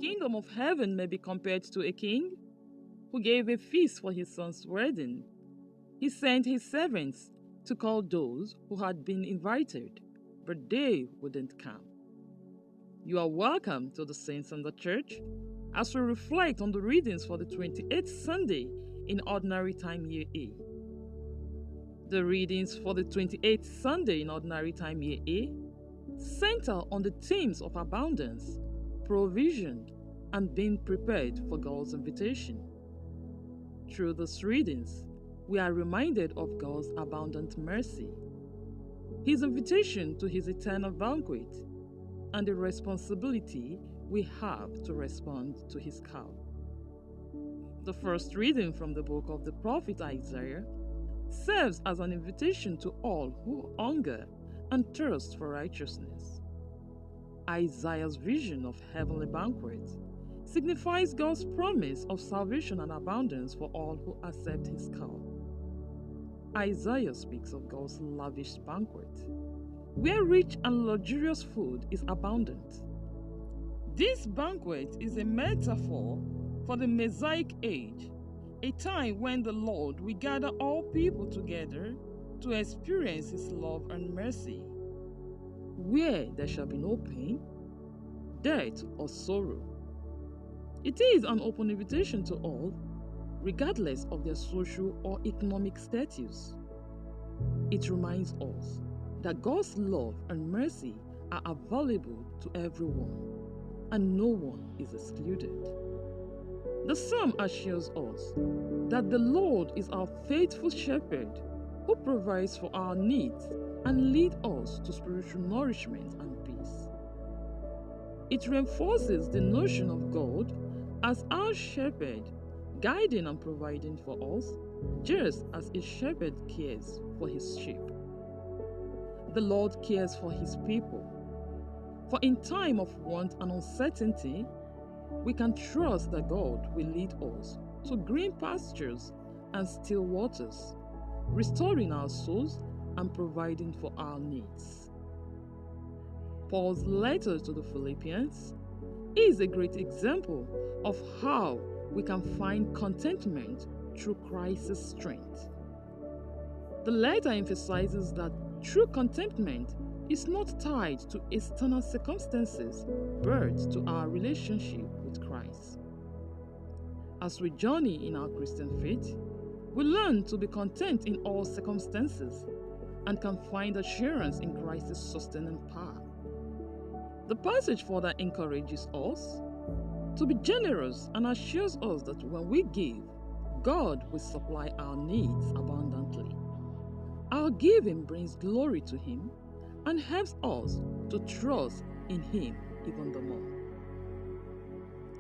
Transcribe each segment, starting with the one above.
kingdom of heaven may be compared to a king who gave a feast for his son's wedding. He sent his servants to call those who had been invited, but they wouldn't come. You are welcome to the Saints and the Church as we reflect on the readings for the 28th Sunday in Ordinary Time Year A. The readings for the 28th Sunday in Ordinary Time Year A center on the themes of abundance, provision, and being prepared for God's invitation. Through these readings, we are reminded of God's abundant mercy, His invitation to His eternal banquet, and the responsibility we have to respond to His call. The first reading from the book of the prophet Isaiah serves as an invitation to all who hunger and thirst for righteousness. Isaiah's vision of heavenly banquet signifies God's promise of salvation and abundance for all who accept His call. Isaiah speaks of God's lavish banquet, where rich and luxurious food is abundant. This banquet is a metaphor for the Messianic age, a time when the Lord will gather all people together to experience His love and mercy, where there shall be no pain, death, or sorrow. It is an open invitation to all, regardless of their social or economic status. It reminds us that God's love and mercy are available to everyone, and no one is excluded. The psalm assures us that the Lord is our faithful shepherd who provides for our needs and leads us to spiritual nourishment and peace. It reinforces the notion of God as our shepherd, guiding and providing for us, just as a shepherd cares for his sheep. The Lord cares for His people. For in time of want and uncertainty, we can trust that God will lead us to green pastures and still waters, restoring our souls and providing for our needs. Paul's letter to the Philippians is a great example of how we can find contentment through Christ's strength. The letter emphasizes that true contentment is not tied to external circumstances, but to our relationship with Christ. As we journey in our Christian faith, we learn to be content in all circumstances and can find assurance in Christ's sustaining power. The passage further encourages us to be generous and assures us that when we give, God will supply our needs abundantly. Our giving brings glory to Him and helps us to trust in Him even the more.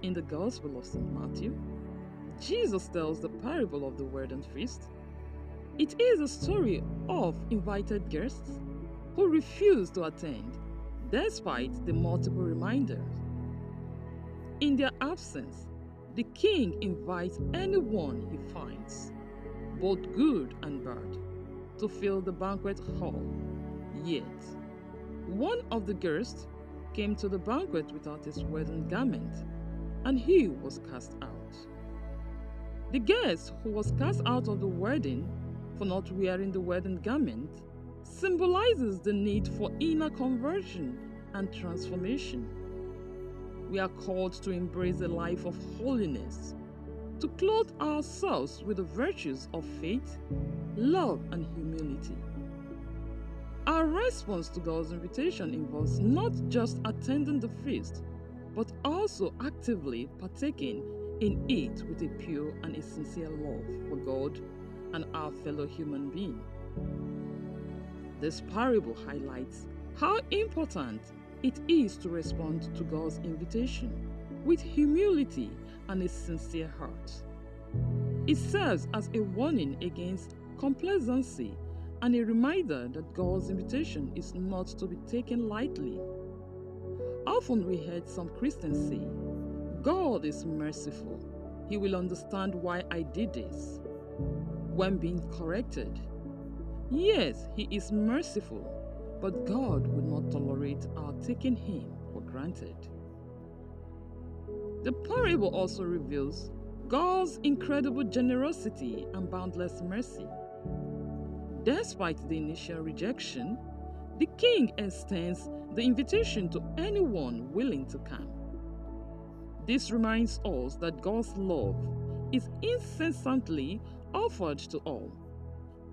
In the Gospel of St. Matthew, Jesus tells the parable of the wedding feast. It is a story of invited guests who refuse to attend despite the multiple reminders. In their absence, the king invites anyone he finds, both good and bad, to fill the banquet hall. Yet, one of the guests came to the banquet without his wedding garment, and he was cast out. The guest who was cast out of the wedding for not wearing the wedding garment symbolizes the need for inner conversion and transformation. We are called to embrace a life of holiness, to clothe ourselves with the virtues of faith, love, and humility. Our response to God's invitation involves not just attending the feast, but also actively partaking in it with a pure and a sincere love for God and our fellow human being. This parable highlights how important it is to respond to God's invitation with humility and a sincere heart. It serves as a warning against complacency and a reminder that God's invitation is not to be taken lightly. Often we heard some Christians say, "God is merciful. He will understand why I did this." When being corrected, yes, He is merciful, but God would not tolerate our taking Him for granted. The parable also reveals God's incredible generosity and boundless mercy. Despite the initial rejection, the king extends the invitation to anyone willing to come. This reminds us that God's love is incessantly offered to all,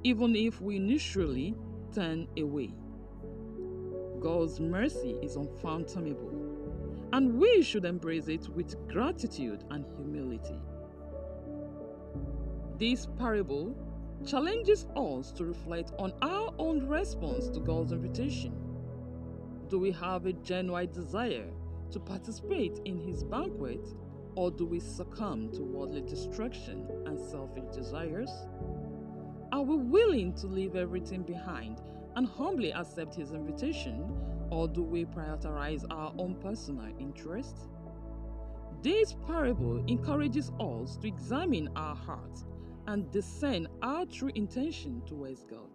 even if we initially turn away. God's mercy is unfathomable, and we should embrace it with gratitude and humility. This parable challenges us to reflect on our own response to God's invitation. Do we have a genuine desire to participate in His banquet, or do we succumb to worldly distraction and selfish desires? Are we willing to leave everything behind and humbly accept His invitation, or do we prioritize our own personal interests? This parable encourages us to examine our hearts and discern our true intention towards God.